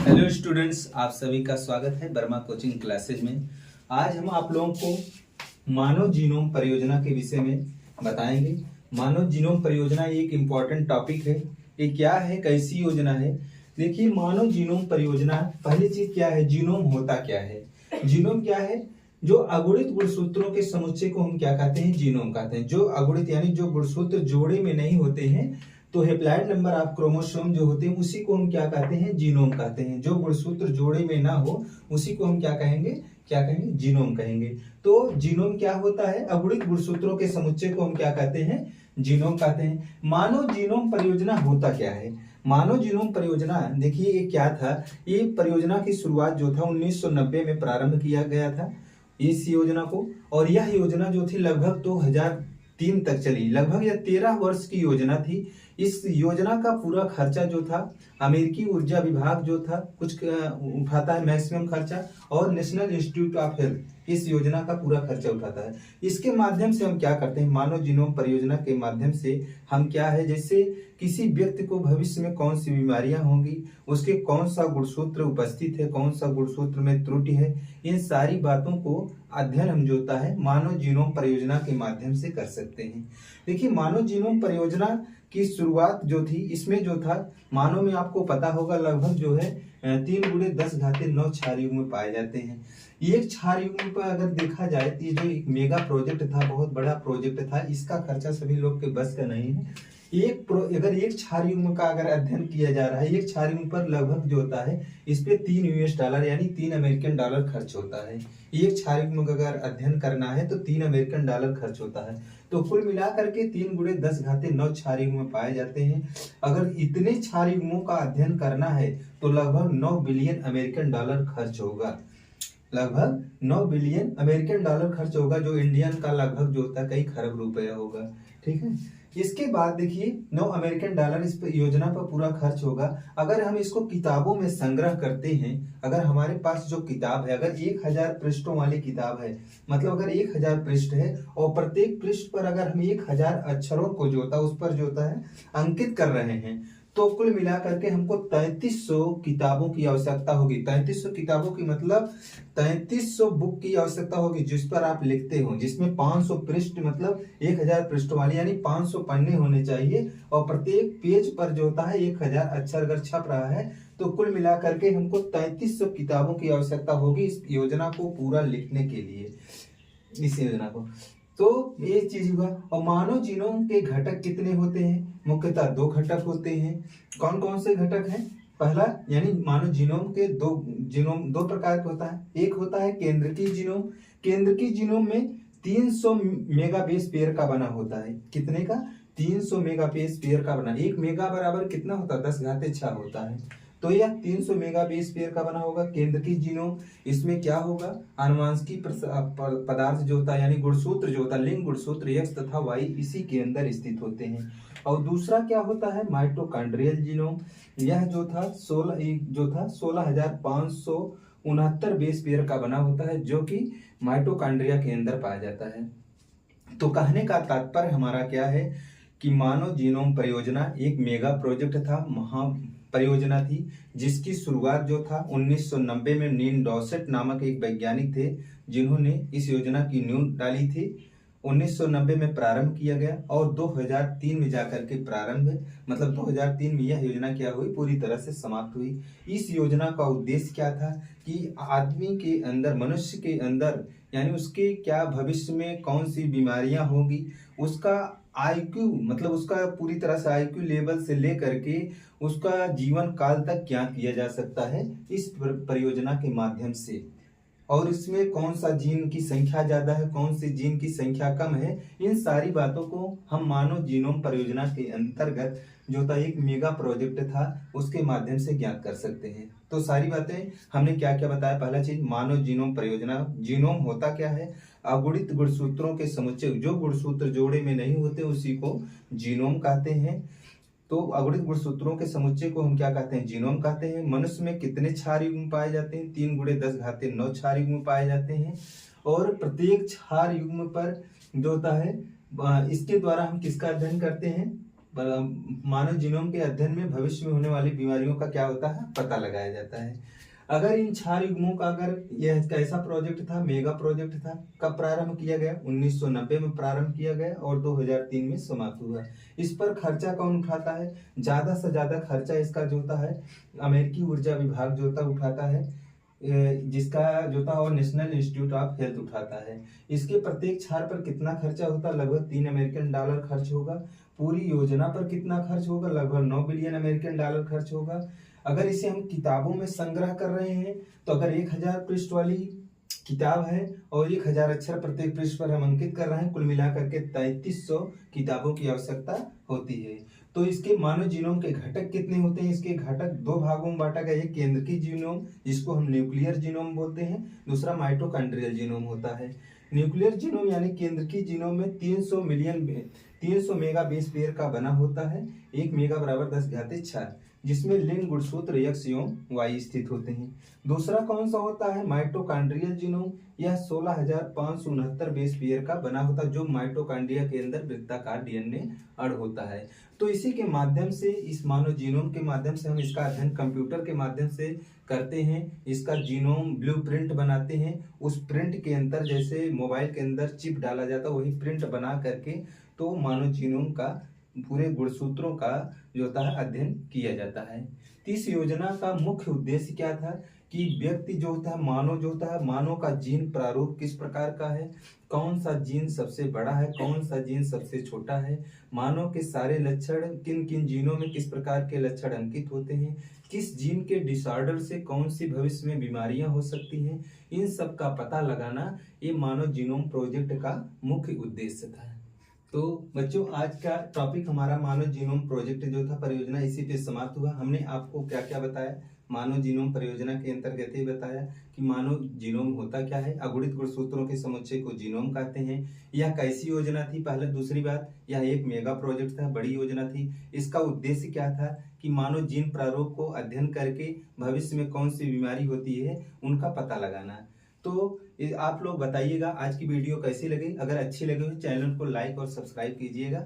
Hello students, आप सभी का स्वागत है वर्मा कोचिंग क्लासेज में। आज हम आप लोगों को मानव जीनोम परियोजना के विषय में बताएंगे। मानव जीनोम परियोजना एक इम्पॉर्टेंट टॉपिक है। ये क्या है, कैसी योजना है? देखिए, मानव जीनोम परियोजना, पहली चीज क्या है, जीनोम होता क्या है? जीनोम क्या है? जो अगुणित गुणसूत्रों के समुच्चय को हम क्या कहते हैं? जीनोम कहते हैं। जो अगुणित यानी जो गुणसूत्र जोड़े में नहीं होते हैं, तो हैप्लॉइड नंबर ऑफ क्रोमोसोम जो होते हैं उसी को हम क्या कहते हैं? जीनोम कहते हैं। जो गुणसूत्र जोड़े में ना हो उसी को हम क्या कहेंगे? जीनोम कहेंगे। तो जीनोम क्या होता है? अगुणित गुणसूत्रों के समुच्चय को हम क्या कहते हैं? जीनोम कहते हैं। मानव जीनोम परियोजना होता क्या है? मानव जीनोम परियोजना, देखिए ये क्या था। ये परियोजना की शुरुआत जो था 1990 में प्रारंभ किया गया था इस योजना को। और यह योजना जो थी लगभग 2003 तक चली। लगभग यह 13 वर्ष की योजना थी। इस योजना का पूरा खर्चा जो था अमेरिकी ऊर्जा विभाग जो था कुछ उठाता है, मैक्सिमम खर्चा, और नेशनल इंस्टीट्यूट ऑफ हेल्थ इस योजना का पूरा खर्चा उठाता है। इसके माध्यम से हम क्या करते हैं? मानव जीनोम परियोजना के माध्यम से हम क्या है, जैसे किसी व्यक्ति को भविष्य में कौन सी बीमारियां होंगी, उसके कौन सा गुणसूत्र उपस्थित है, कौन सा गुणसूत्र में त्रुटि है, इन सारी बातों को अध्ययन हम जो होता है मानव जीनोम परियोजना के माध्यम से कर सकते हैं। देखिए, मानव जीनोम परियोजना की शुरुआत जो थी, इसमें जो था मानव में आपको पता होगा लगभग जो है 3×10⁹ क्षार युग्म पाए जाते हैं। एक क्षार युग्म पर अगर देखा जाए तो ये जो एक मेगा प्रोजेक्ट था, बहुत बड़ा प्रोजेक्ट था, इसका खर्चा सभी लोग के बस का नहीं है। अगर एक क्षार युग्म का अगर अध्ययन किया जा रहा है, एक क्षार युग्म पर लगभग जो होता है इस पे $3 यानी $3 खर्च होता है। एक क्षार युग्म का अगर अध्ययन करना है तो $3 खर्च होता है। तो कुल मिलाकर के 3×10⁹ क्षार युग्म पाए जाते हैं। अगर इतने क्षार युग्मों का अध्ययन करना है तो लगभग $9 बिलियन खर्च होगा। लगभग $9 बिलियन खर्च होगा, जो इंडियन का लगभग जो होता है कई खरब रुपया होगा। ठीक है। इसके बाद देखिए $9 इस योजना पर पूरा खर्च होगा। अगर हम इसको किताबों में संग्रह करते हैं, अगर हमारे पास जो किताब है, अगर 1000 पृष्ठों वाली किताब है, मतलब अगर 1000 पृष्ठ है और प्रत्येक पृष्ठ पर अगर हम 1000 अक्षरों को जो होता है उस पर जो होता है अंकित कर रहे हैं, तो कुल मिलाकर के हमको 3300 किताबों की आवश्यकता होगी। 3300 किताबों की मतलब 3300 बुक की आवश्यकता होगी जिस पर आप लिखते हो, जिसमें 500 पृष्ठ, मतलब 1000 पृष्ठ वाली यानी 500 पन्ने होने चाहिए, और प्रत्येक पेज पर जो होता है 1000 अक्षर अगर छप रहा है, तो कुल मिलाकर के हमको 3300 किताबों की आवश्यकता होगी इस योजना को पूरा लिखने के लिए, इस योजना को। तो ये चीज हुआ। और मानव जीनोम के घटक कितने होते हैं? मुख्यतः 2 घटक होते हैं। कौन कौन से घटक हैं? पहला, यानी मानव जीनोम के दो प्रकार का होता है। एक होता है केंद्रकीय जीनोम। केंद्रकीय जीनोम में 300 मेगा बेस पेयर का बना होता है। कितने का? 300 मेगा बेस पेयर का बना। 1 मेगा बराबर कितना होता है? 10⁻6 होता है। तो यह 300 मेगा बेस पेयर का बना होगा केंद्रकीय जीनोम। इसमें क्या होगा? आनुवंशिक पदार्थ जो होता है, यानी गुणसूत्र जो होता है, लिंग गुणसूत्र X तथा Y इसी के अंदर स्थित होते हैं। और दूसरा क्या होता है? Mitochondrial genome. यह जो था 16,569 बेस पेयर का बना होता है, जो कि माइटोकॉन्ड्रिया के अंदर पाया जाता है। तो कहने का तात्पर्य हमारा क्या है कि मानव जीनोम परियोजना एक मेगा प्रोजेक्ट था, महा परियोजना थी, जिसकी शुरुआत जो था 1990 में नील डॉसेट नामक एक वैज्ञानिक थे जिन्होंने इस योजना की नींव डाली थी। 1990 में प्रारंभ किया गया और 2003 में जाकर के मतलब 2003 में यह योजना क्या हुई? पूरी तरह से समाप्त हुई। इस योजना का उद्देश्य क्या था कि आदमी के अंदर, मनुष्य के अंदर, यानी उसके क्या भविष्य में कौन सी बीमारियां होंगी, उसका आईक्यू, मतलब उसका पूरी तरह से आईक्यू लेवल से लेकर के उसका जीवन काल तक क्या किया जा सकता है इस परियोजना के माध्यम से। और इसमें कौन सा जीन की संख्या ज्यादा है, कौन सी जीन की संख्या कम है, इन सारी बातों को हम मानव जीनोम परियोजना के अंतर्गत जो था एक मेगा प्रोजेक्ट था उसके माध्यम से ज्ञात कर सकते हैं। तो सारी बातें हमने क्या क्या बताया। पहला चीज, मानव जीनोम परियोजना। जीनोम होता क्या है? अगुणित गुणसूत्रों के समुच्चय, जो गुणसूत्र जोड़े में नहीं होते उसी को जीनोम कहते हैं। तो अगुणित गुणसूत्रों के समुच्चय को हम क्या कहते हैं? जीनोम कहते हैं। मनुष्य में कितने क्षार युग्म पाए जाते हैं? 3×10⁹ क्षार युग्म पाए जाते हैं। और प्रत्येक क्षार युग्म पर जो होता है इसके द्वारा हम किसका अध्ययन करते हैं? मानव जीनोम के अध्ययन में भविष्य में होने वाली बीमारियों का क्या होता है, पता लगाया जाता है। अगर इन 4 युग्मों का, अगर यह कैसा प्रोजेक्ट था, मेगा प्रोजेक्ट था, कब प्रारंभ किया गया, 1990 में प्रारंभ किया गया और 2003 में समाप्त हुआ। इस पर खर्चा कौन उठाता है, ज्यादा से ज्यादा खर्चा इसका जो होता है अमेरिकी ऊर्जा विभाग जो होता उठाता है, जिसका जो था और नेशनल इंस्टीट्यूट ऑफ हेल्थ उठाता है। इसके प्रत्येक छार पर कितना खर्चा होता है, लगभग $3 खर्च होगा। पूरी योजना पर कितना खर्च होगा, लगभग $9 बिलियन खर्च होगा। अगर इसे हम किताबों में संग्रह कर रहे हैं तो अगर 1000 पृष्ठ वाली किताब है और 1000 अक्षर प्रत्येक पृष्ठ पर हम अंकित कर रहे हैं, कुल मिलाकर के 3300 किताबों की आवश्यकता होती है। तो इसके मानव जीनोम के घटक कितने होते हैं, इसके घटक 2 भागों में बांटा गया है। केंद्रकी जीनोम जिसको हम न्यूक्लियर जीनोम बोलते हैं, दूसरा माइटोकॉन्ड्रियल जीनोम होता है। न्यूक्लियर जीनोम यानी केंद्रकी जीनोम में 300 मेगा बेस पेयर का बना होता है। 1 मेगा बराबर 10⁻⁶, जिसमें लिंग, गुणसूत्र, एक्स एवं वाई स्थित होते हैं। दूसरा कौन सा होता है, माइटोकॉन्ड्रियल जीनोम। यह 16,569 बेस पेयर का बना होता है, जो माइटोकॉन्ड्रिया के अंदर वृत्ताकार डीएनए अणु होता है। तो इसी के माध्यम से, इस मानव जीनोम के माध्यम से हम इसका अध्ययन कंप्यूटर के माध्यम से करते हैं। इसका जीनोम ब्लूप्रिंट बनाते हैं। उस प्रिंट के अंदर जैसे मोबाइल के अंदर चिप डाला जाता है, वही प्रिंट बना करके तो मानव जीनोम का पूरे गुणसूत्रों का जो होता है अध्ययन किया जाता है। इस योजना का मुख्य उद्देश्य क्या था कि व्यक्ति जो होता है, मानव जो होता है, मानव का जीन प्रारूप किस प्रकार का है, कौन सा जीन सबसे बड़ा है, कौन सा जीन सबसे छोटा है, मानव के सारे लक्षण किन किन जीनों में किस प्रकार के लक्षण अंकित होते हैं, किस जीन के डिसऑर्डर से कौन सी भविष्य में बीमारियां हो सकती हैं, इन सब का पता लगाना ये मानव जीनोम प्रोजेक्ट का मुख्य उद्देश्य था। तो बच्चों, आज का टॉपिक हमारा मानव जीनोम प्रोजेक्ट जो था परियोजना, इसी पे समाप्त हुआ। हमने आपको क्या क्या बताया, मानव जीनोम परियोजना के अंतर्गत ही बताया कि मानव जीनोम होता क्या है, अगुणित गुणसूत्रों के समुच्चय को जीनोम कहते हैं। यह कैसी योजना थी, पहले दूसरी बात, यह एक मेगा प्रोजेक्ट था, बड़ी योजना थी। इसका उद्देश्य क्या था कि मानव जीन प्रारूप को अध्ययन करके भविष्य में कौन सी बीमारी होती है उनका पता लगाना। तो आप लोग बताइएगा आज की वीडियो कैसी लगी। अगर अच्छी लगी हो चैनल को लाइक और सब्सक्राइब कीजिएगा।